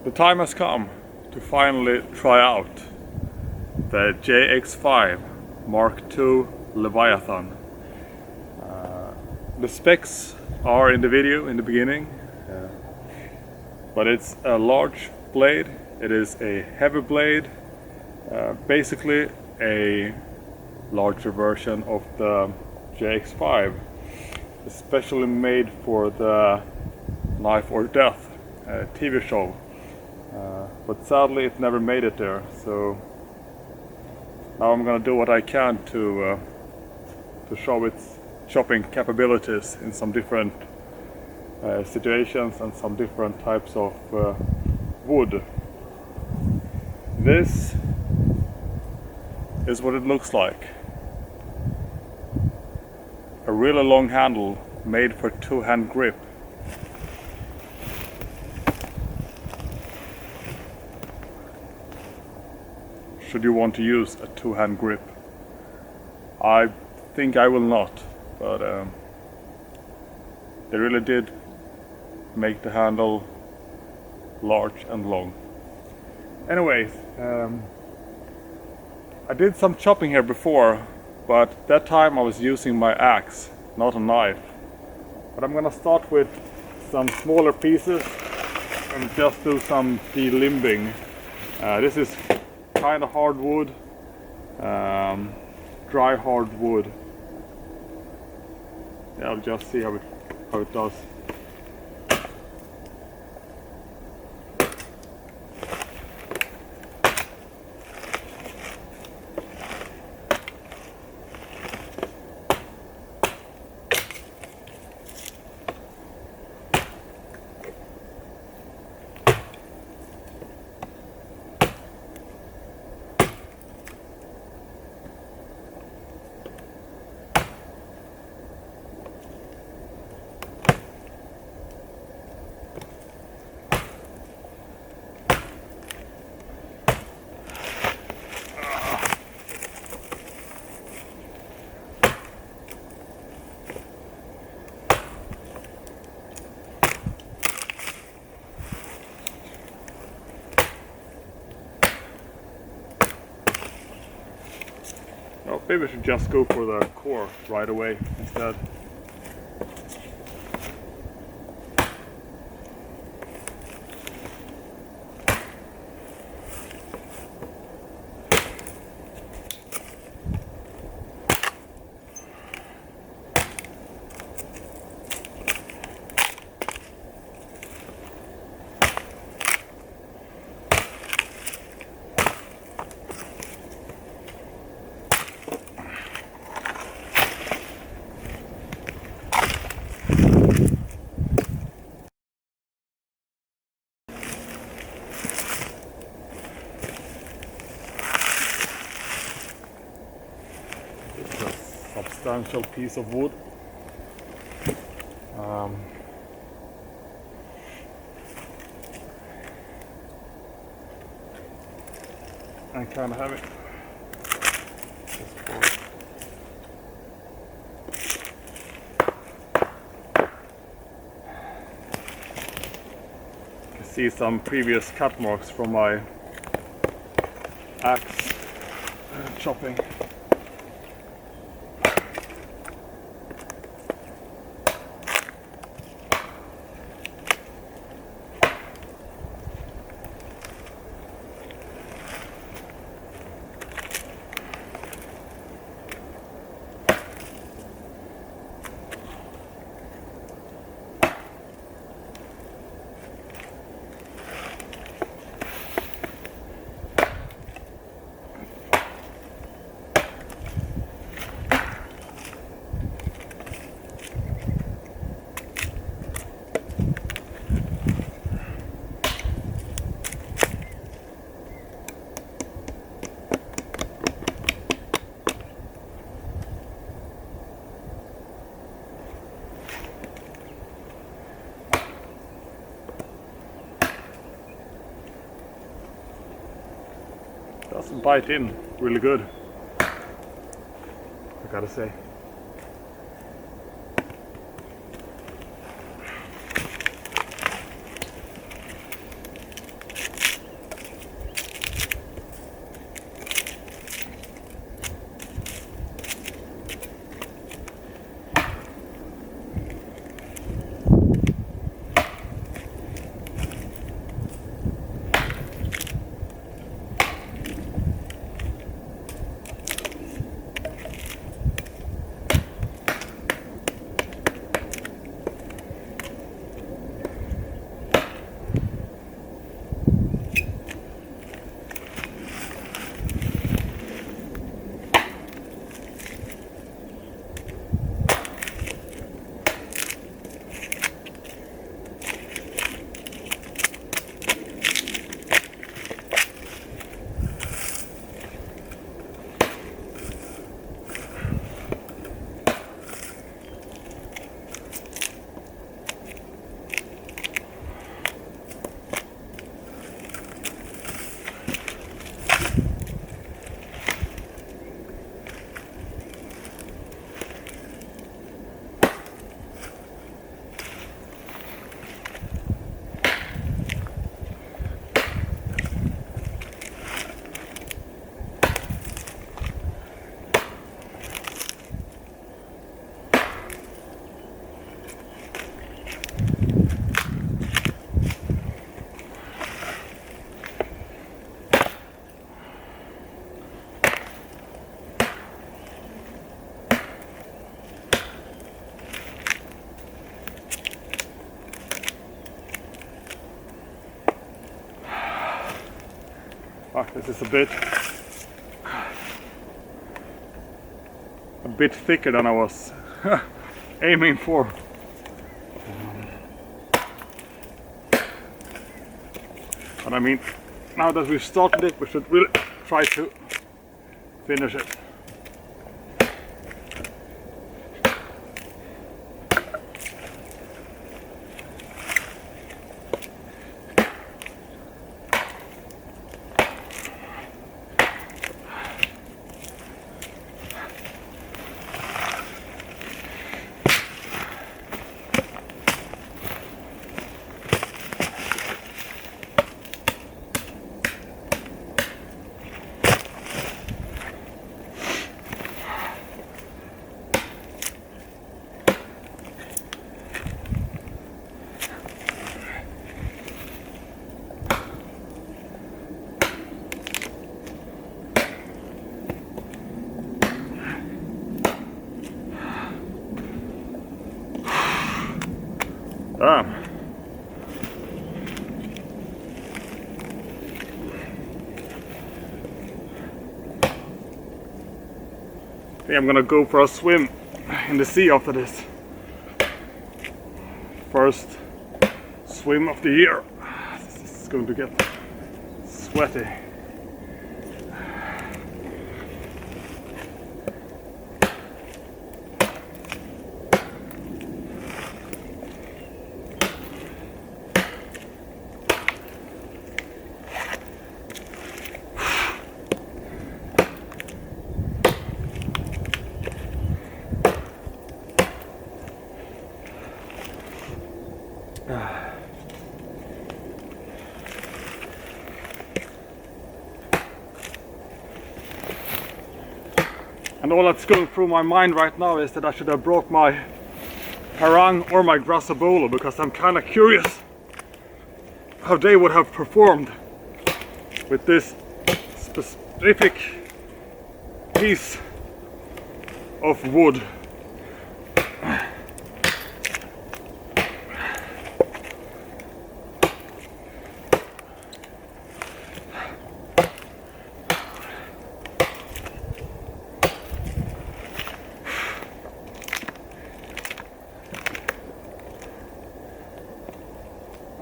The time has come to finally try out the JX5 Mk.II Leviathan. The specs are in the video in the beginning, but it's a large blade. It is a heavy blade, basically a larger version of the JX5, especially made for the Knife or Death TV show. But sadly it never made it there, so now I'm gonna do what I can to show its chopping capabilities in some different situations and some different types of wood. This is what it looks like. A really long handle made for two-hand grip. Should you want to use a two-hand grip? I think I will not, but they really did make the handle large and long. Anyways, I did some chopping here before, but that time I was using my axe, not a knife. But I'm gonna start with some smaller pieces and just do some delimbing. This is kind of hard wood, dry hard wood. Yeah, I'll just see how it does. Oh, maybe I should just go for the core right away instead. Substantial piece of wood. And kind of heavy. You can see some previous cut marks from my axe chopping. Doesn't bite in really good, I gotta say. Fuck, this is a bit thicker than I was aiming for. But I mean, now that we've started it, we should really try to finish it. Damn. I think I'm gonna go for a swim in the sea after this. First swim of the year. This is going to get sweaty. And all that's going through my mind right now is that I should have brought my harang or my grassobolo, because I'm kind of curious how they would have performed with this specific piece of wood.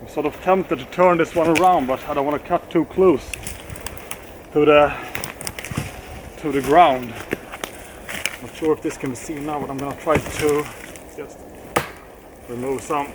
Sort of tempted to turn this one around, but I don't want to cut too close to the ground. Not sure if this can be seen now, but I'm gonna try to just remove some.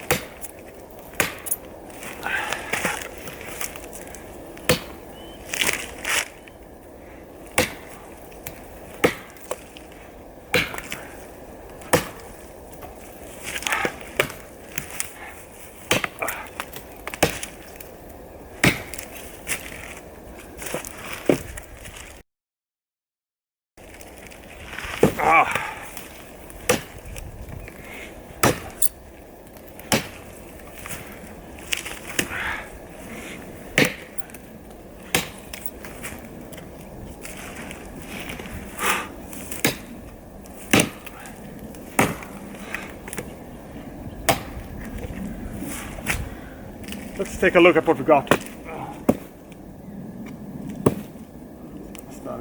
Let's take a look at what we got.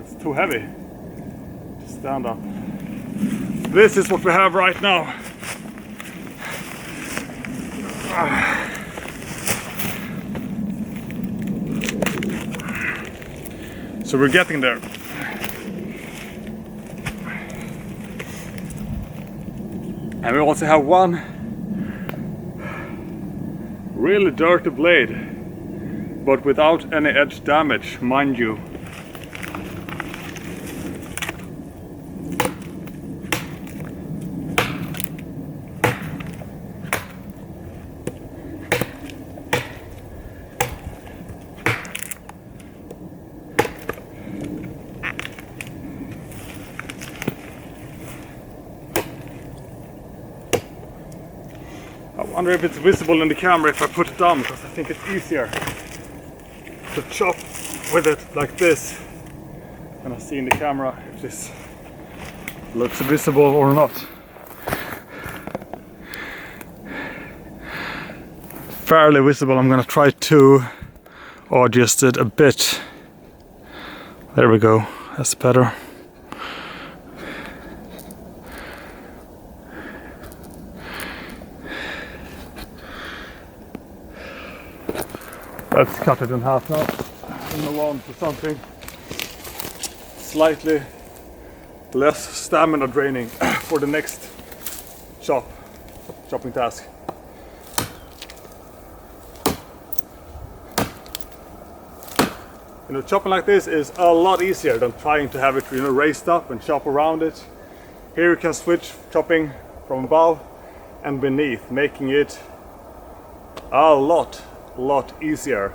It's too heavy to stand up. This is what we have right now. So we're getting there. And we also have one really dirty blade, but without any edge damage, mind you. I wonder if it's visible in the camera if I put it down, because I think it's easier to chop with it like this. And I see in the camera if this looks visible or not. Fairly visible. I'm gonna try to adjust it a bit. There we go, that's better. Let's cut it in half now and move on to something slightly less stamina draining for the next chopping task. You know, chopping like this is a lot easier than trying to have it, you know, raised up and chop around it. Here you can switch chopping from above and beneath, making it a lot easier.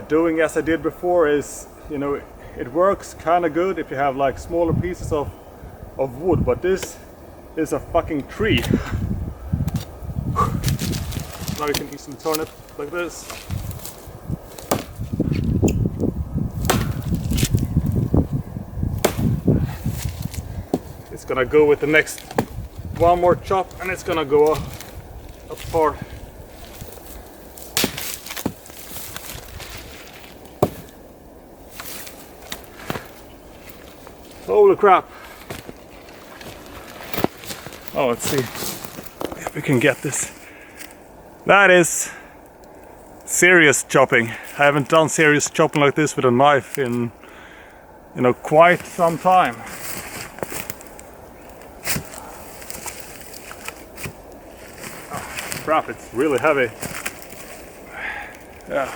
Doing as I did before is, you know, it works kind of good if you have like smaller pieces of wood, but this is a fucking tree. Now you can easily turn it like this. It's gonna go with the next one more chop and it's gonna go apart. Holy crap! Oh, let's see if we can get this. That is serious chopping. I haven't done serious chopping like this with a knife in, you know, quite some time. Oh, crap, it's really heavy. Yeah.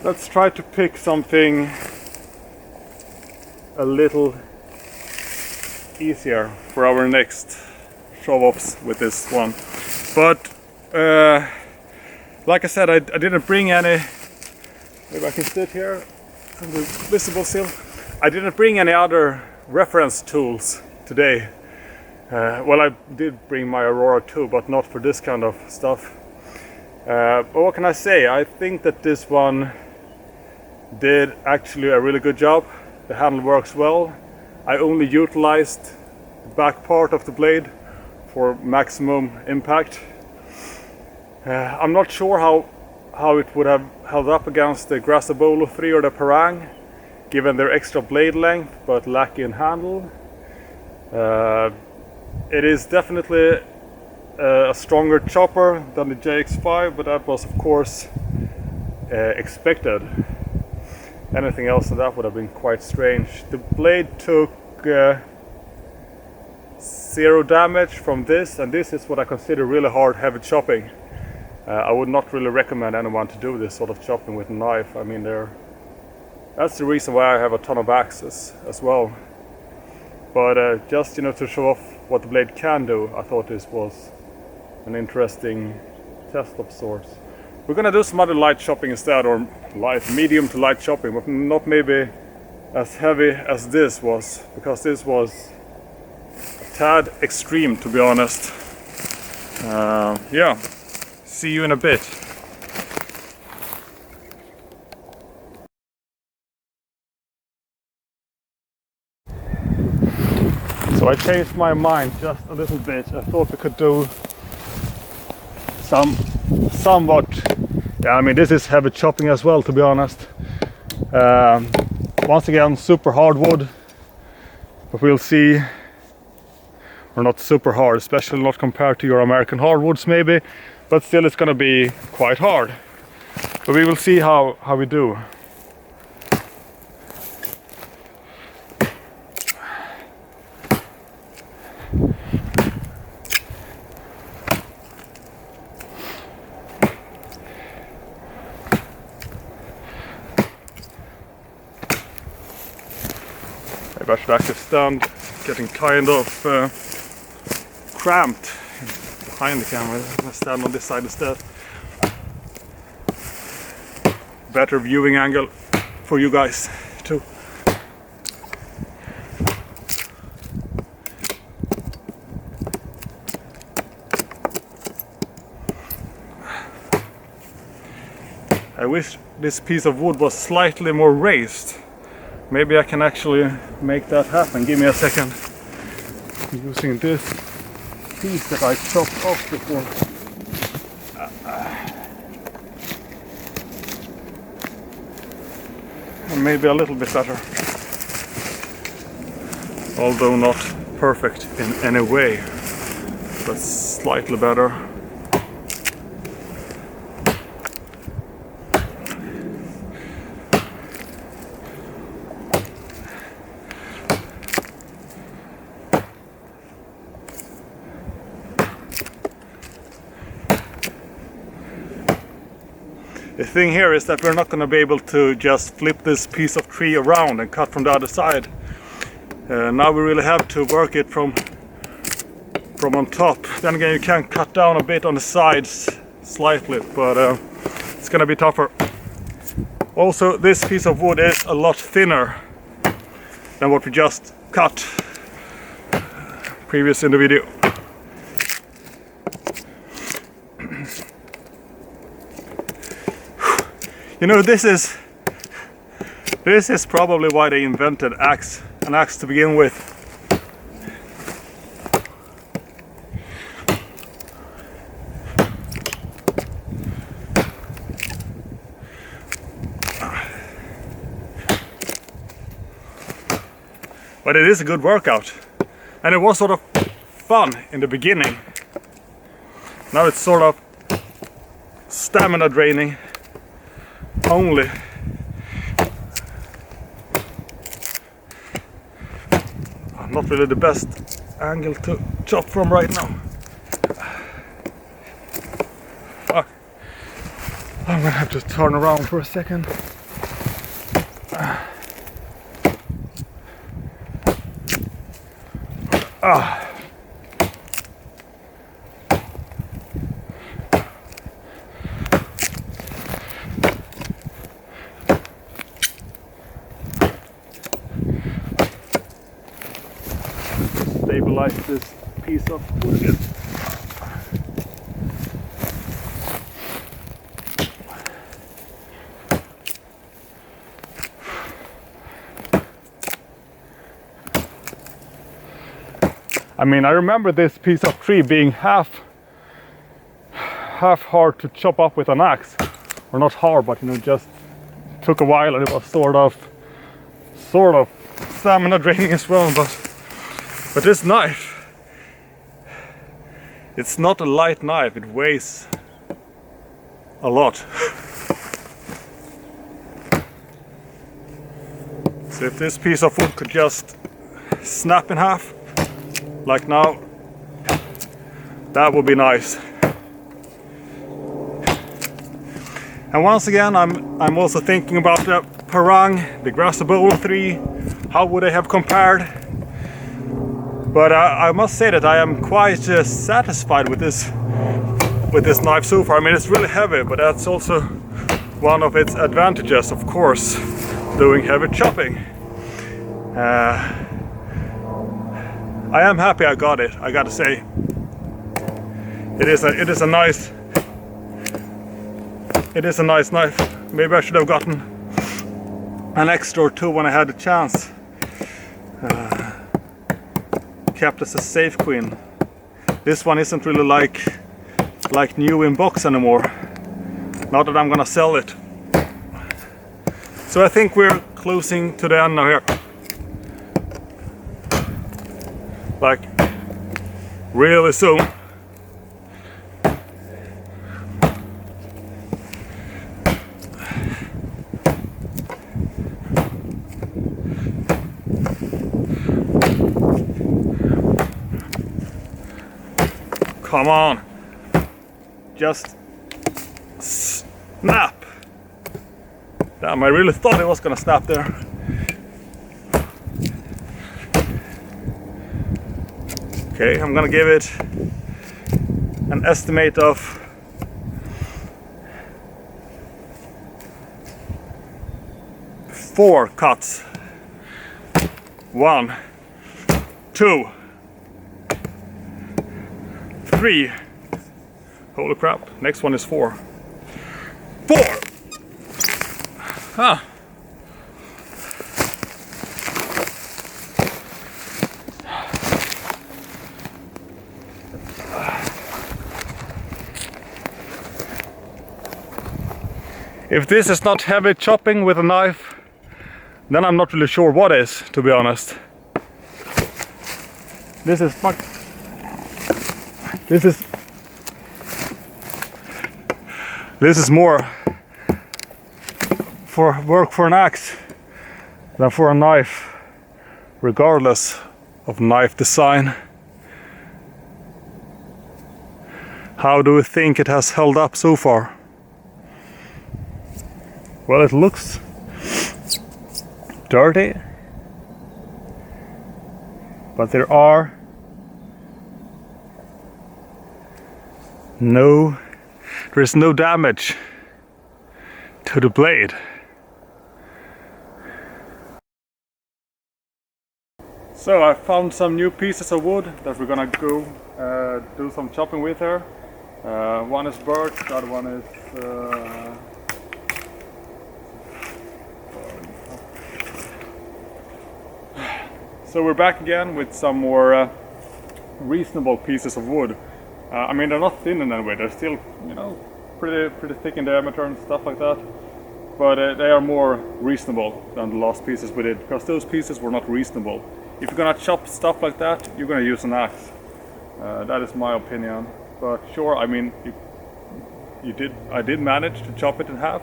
Let's try to pick something a little easier for our next show-offs with this one. But like I said, I didn't bring any. Maybe I can sit here on the visible sill. I didn't bring any other reference tools today. Well, I did bring my Aurora too, but not for this kind of stuff. But what can I say? I think that this one did actually a really good job. The handle works well. I only utilized the back part of the blade for maximum impact. I'm not sure how it would have held up against the Grasabolo 3 or the Parang, given their extra blade length but lacking in handle. It is definitely a stronger chopper than the JX5, but that was of course expected. Anything else than that would have been quite strange. The blade took 0 damage from this, and this is what I consider really hard, heavy chopping. I would not really recommend anyone to do this sort of chopping with a knife. I mean, that's the reason why I have a ton of axes as well. But just, you know, to show off what the blade can do, I thought this was an interesting test of sorts. We're gonna do some other light chopping instead, or medium to light chopping, but not maybe as heavy as this was, because this was a tad extreme, to be honest. Yeah, see you in a bit. So I changed my mind just a little bit. I thought we could do somewhat, yeah, I mean, this is heavy chopping as well, to be honest. Once again, super hard wood, but we'll see, or not super hard, especially not compared to your American hardwoods maybe, but still it's gonna be quite hard. But we will see how we do. Maybe I should actually stand, getting kind of cramped behind the camera. I'm gonna stand on this side instead. Better viewing angle for you guys too. I wish this piece of wood was slightly more raised. Maybe I can actually make that happen. Give me a second. I'm using this piece that I chopped off before. And maybe a little bit better. Although not perfect in any way, but slightly better. The thing here is that we're not going to be able to just flip this piece of tree around and cut from the other side. Now we really have to work it from on top. Then again, you can cut down a bit on the sides slightly, but it's going to be tougher. Also, this piece of wood is a lot thinner than what we just cut previous in the video. You know, this is probably why they invented an axe to begin with. But it is a good workout, and it was sort of fun in the beginning. Now it's sort of stamina draining only. Not really the best angle to chop from right now. Fuck. I'm gonna have to turn around for a second. Stabilize this piece of wood. I mean, I remember this piece of tree being half hard to chop up with an axe, or not hard, but you know, just took a while, and it was sort of stamina draining as well. But this knife, it's not a light knife, it weighs a lot. So if this piece of wood could just snap in half, like now, that would be nice. And once again, I'm also thinking about the Parang, the Grasser Bowl 3, how would they have compared? But I must say that I am quite satisfied with this knife so far. I mean, it's really heavy, but that's also one of its advantages, of course, doing heavy chopping. I am happy I got it, I gotta say. It is a nice knife. Maybe I should have gotten an extra or two when I had the chance. Kept as a safe queen. This one isn't really like new in box anymore. Not that I'm gonna sell it. So I think we're closing to the end now here. Like really soon. Come on, just snap. Damn, I really thought it was gonna snap there. Okay, I'm gonna give it an estimate of 4 cuts. 1, 2, 3. Holy crap, next one is 4. 4! Huh. If this is not heavy chopping with a knife, then I'm not really sure what is, to be honest. This is more for work for an axe than for a knife, regardless of knife design. How do we think it has held up so far? Well, it looks dirty, but there is no damage to the blade. So I found some new pieces of wood that we're gonna go do some chopping with here. One is birch, the other one is so we're back again with some more reasonable pieces of wood. I mean, they're not thin in any way, they're still, you know, pretty thick in diameter and stuff like that. But they are more reasonable than the last pieces we did, because those pieces were not reasonable. If you're gonna chop stuff like that, you're gonna use an axe. That is my opinion. But sure, I mean, I did manage to chop it in half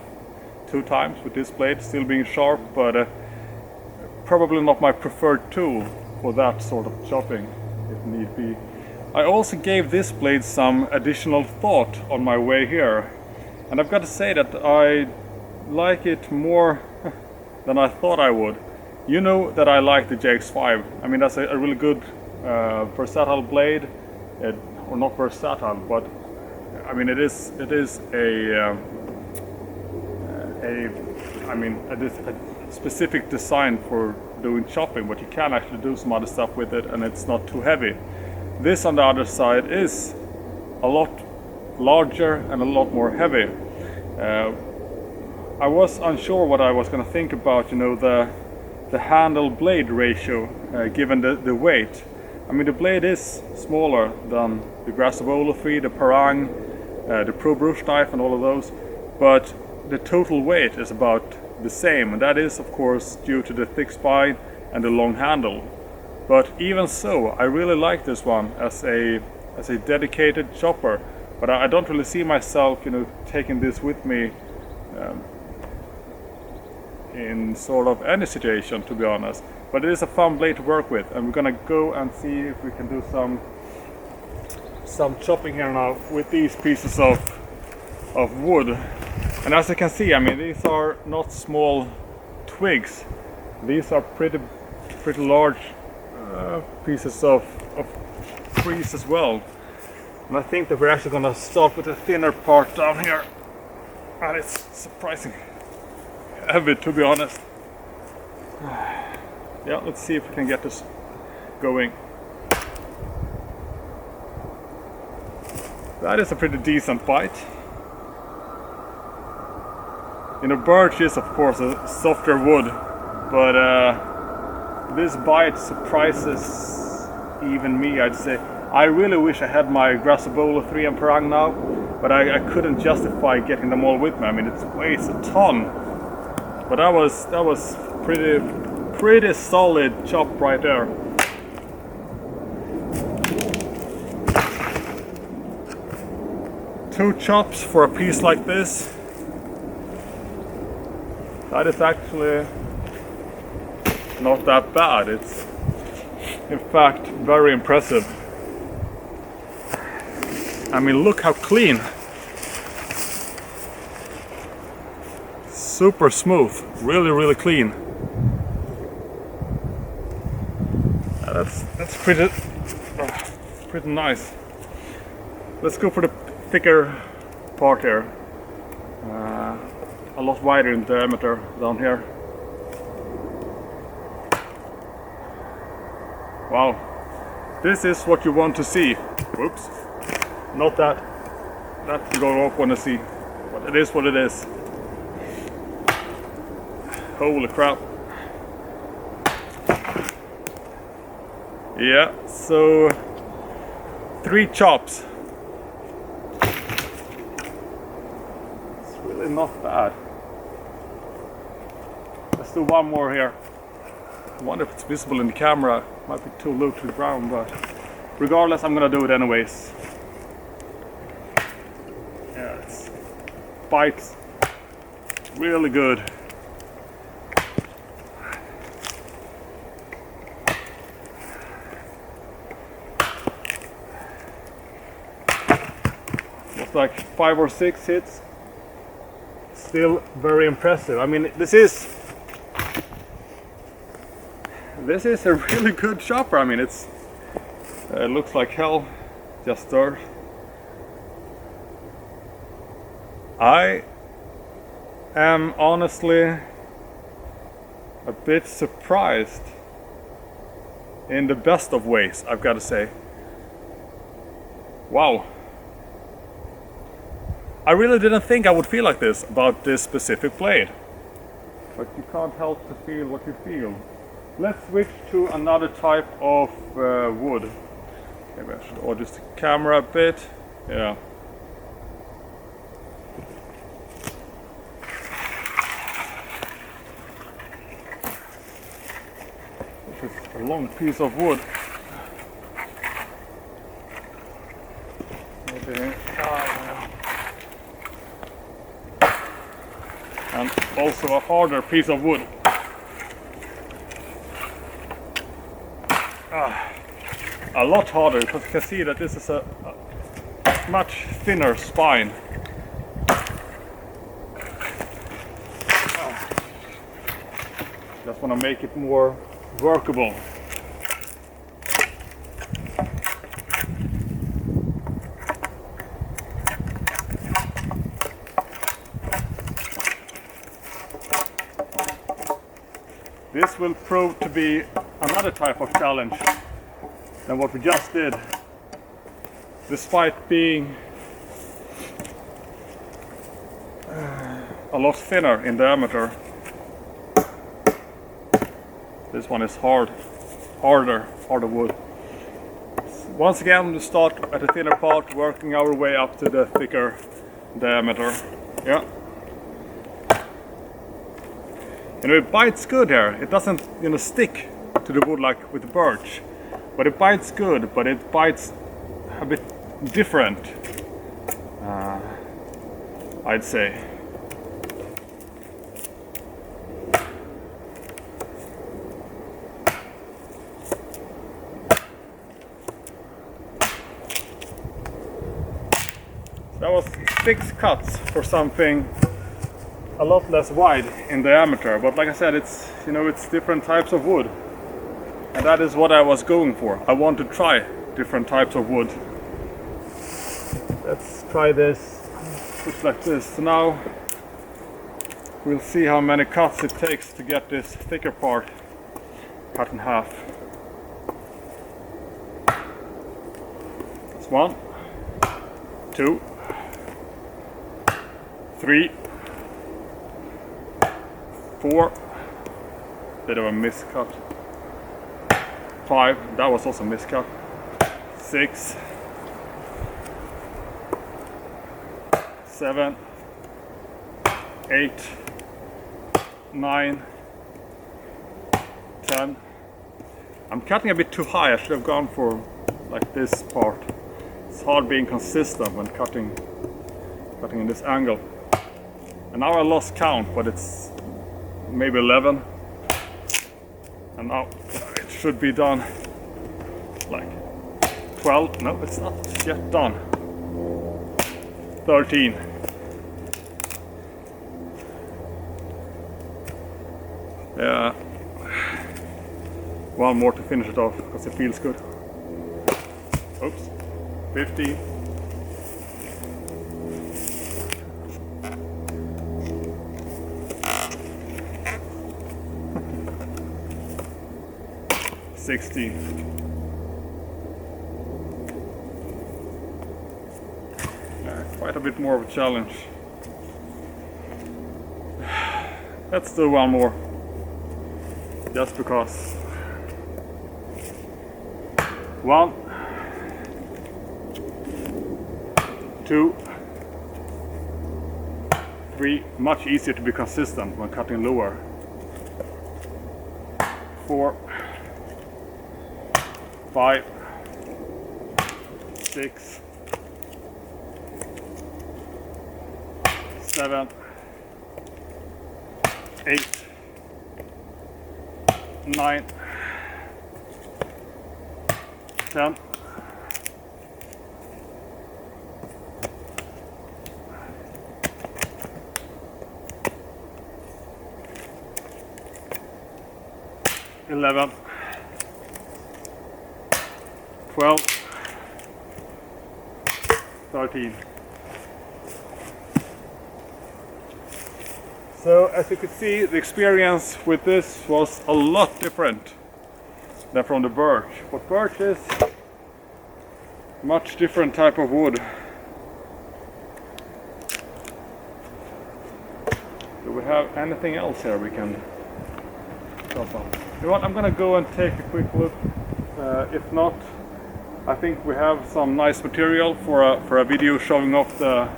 2 times with this blade still being sharp, but probably not my preferred tool for that sort of chopping, if need be. I also gave this blade some additional thought on my way here, and I've got to say that I like it more than I thought I would. You know that I like the JX5. I mean, that's a really good versatile blade, or not versatile, but I mean it is a specific design for doing chopping, but you can actually do some other stuff with it, and it's not too heavy. This, on the other side, is a lot larger and a lot more heavy. I was unsure what I was going to think about, you know, the handle blade ratio given the weight. I mean, the blade is smaller than the Grassobola 3, the Parang, the Pro Brush knife and all of those, but the total weight is about the same, and that is of course due to the thick spine and the long handle. But even so, I really like this one as a dedicated chopper, but I don't really see myself, you know, taking this with me in sort of any situation, to be honest. But it is a fun blade to work with, and we're gonna go and see if we can do some chopping here now with these pieces of wood. And as you can see, I mean, these are not small twigs. These are pretty large pieces of trees as well. And I think that we're actually gonna start with the thinner part down here. And it's surprisingly heavy, to be honest. Yeah, let's see if we can get this going. That is a pretty decent bite. You know, birch is of course a softer wood, but this bite surprises even me, I'd say. I really wish I had my Grassobola 3 and Parang now, but I couldn't justify getting them all with me. I mean, it weighs a ton. But that was pretty solid chop right there. Two chops for a piece like this. That is actually not that bad. It's in fact very impressive. I mean, look how clean. Super smooth, really clean. That's pretty nice. Let's go for the thicker part here. A lot wider in diameter down here. Wow, this is what you want to see. Whoops, not that you don't want to see, but it is what it is. Holy crap. Yeah, so 3 chops. It's really not bad. Let's do one more here. I wonder if it's visible in the camera. Might be too low to the ground, but regardless, I'm gonna do it anyways. Yeah, it bites really good. It's like 5 or 6 hits. Still very impressive. I mean, this is a really good chopper. I mean, it looks like hell, just dirt. I am honestly a bit surprised in the best of ways, I've got to say. Wow. I really didn't think I would feel like this about this specific blade. But you can't help to feel what you feel. Let's switch to another type of wood. Maybe I should adjust the camera a bit. Yeah. This is a long piece of wood. Maybe. And also a harder piece of wood. A lot harder, because you can see that this is a much thinner spine. Just want to make it more workable. This will prove to be another type of challenge than what we just did, despite being a lot thinner in diameter. This one is harder wood. Once again, we start at the thinner part, working our way up to the thicker diameter. Yeah. You know, it bites good here. It doesn't, stick to the wood like with the birch, but it bites good. But it bites a bit different, I'd say. That was 6 cuts for something a lot less wide in diameter, but like I said, it's different types of wood, and that is what I was going for. I want to try different types of wood. Let's try this. Looks like this. So now we'll see how many cuts it takes to get this thicker part cut in half. That's 1, 2, 3, 4, bit of a miscut. 5, that was also miscut. 6, 7, 8, 9, 10. I'm cutting a bit too high. I should have gone for like this part. It's hard being consistent when cutting in this angle. And now I lost count, but it's maybe 11, and now it should be done like 12. No, it's not yet done. 13. Yeah, one more to finish it off because it feels good. Oops. 15. 16. Quite a bit more of a challenge. Let's do one more, just because. 1, 2, 3. Much easier to be consistent when cutting lower. 4, 5, 6, 7, 8, 9, 10, 11, 12, 13. So as you could see, the experience with this was a lot different than from the birch. But birch is a much different type of wood. Do we have anything else here we can chop up? You know what, I'm gonna go and take a quick look. If not, I think we have some nice material for a video showing off the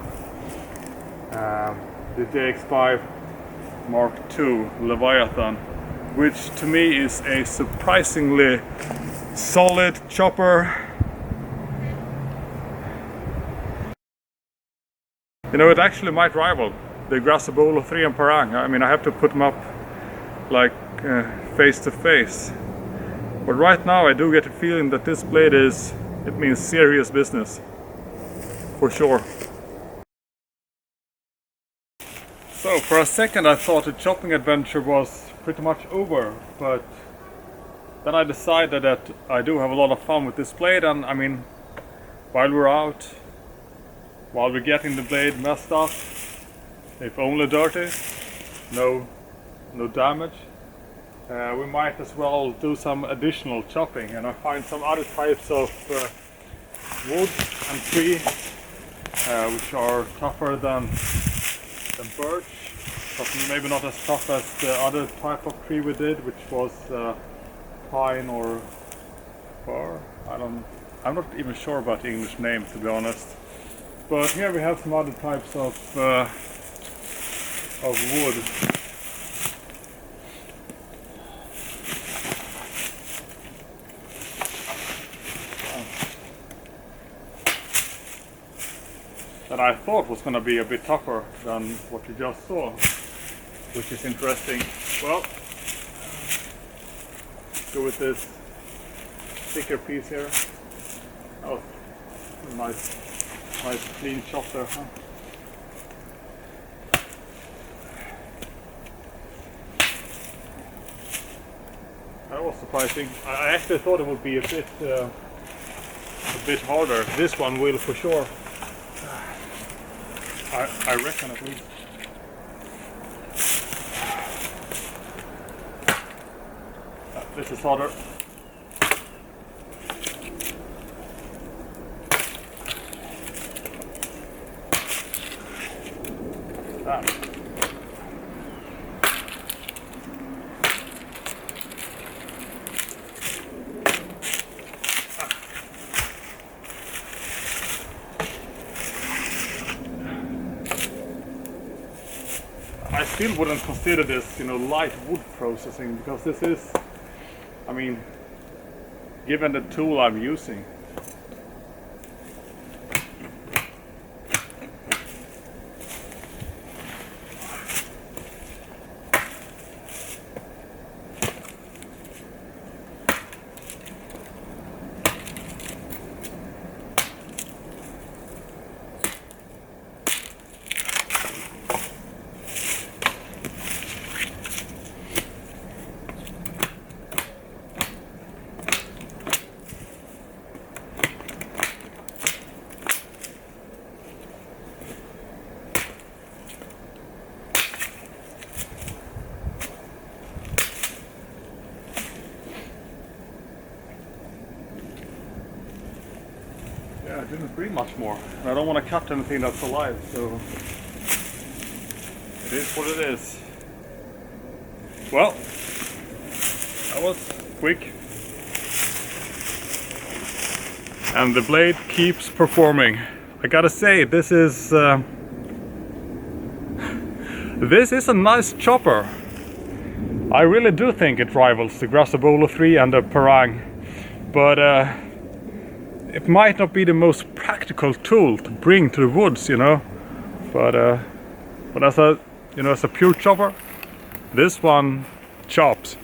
JX5 Mk.II Leviathan, which to me is a surprisingly solid chopper. You know, it actually might rival the Grasabolo 3 and Parang. I mean, I have to put them up like face to face. But right now I do get the feeling that this blade it means serious business. For sure. So for a second I thought the chopping adventure was pretty much over, but then I decided that I do have a lot of fun with this blade, and I mean, while we're out, while we're getting the blade messed up, if only dirty, no damage, we might as well do some additional chopping, and I find some other types of wood and tree which are tougher than birch, but maybe not as tough as the other type of tree we did, which was pine or fir. I'm not even sure about the English name, to be honest. But here we have some other types of wood. That I thought was going to be a bit tougher than what you just saw, which is interesting. Well, let's go with this thicker piece here. Oh, nice clean chop there, huh? That was surprising. I actually thought it would be a bit harder. This one will for sure. I reckon at least. This is harder. I still wouldn't consider this, light wood processing, because this is, I mean, given the tool I'm using. I didn't bring much more. I don't want to cut anything that's alive, so it is what it is. Well, that was quick. And the blade keeps performing. I gotta say, this is a nice chopper. I really do think it rivals the Grasabolo 3 and the Parang, but it might not be the most practical tool to bring to the woods, you know. But as a, you know, as a pure chopper, this one chops.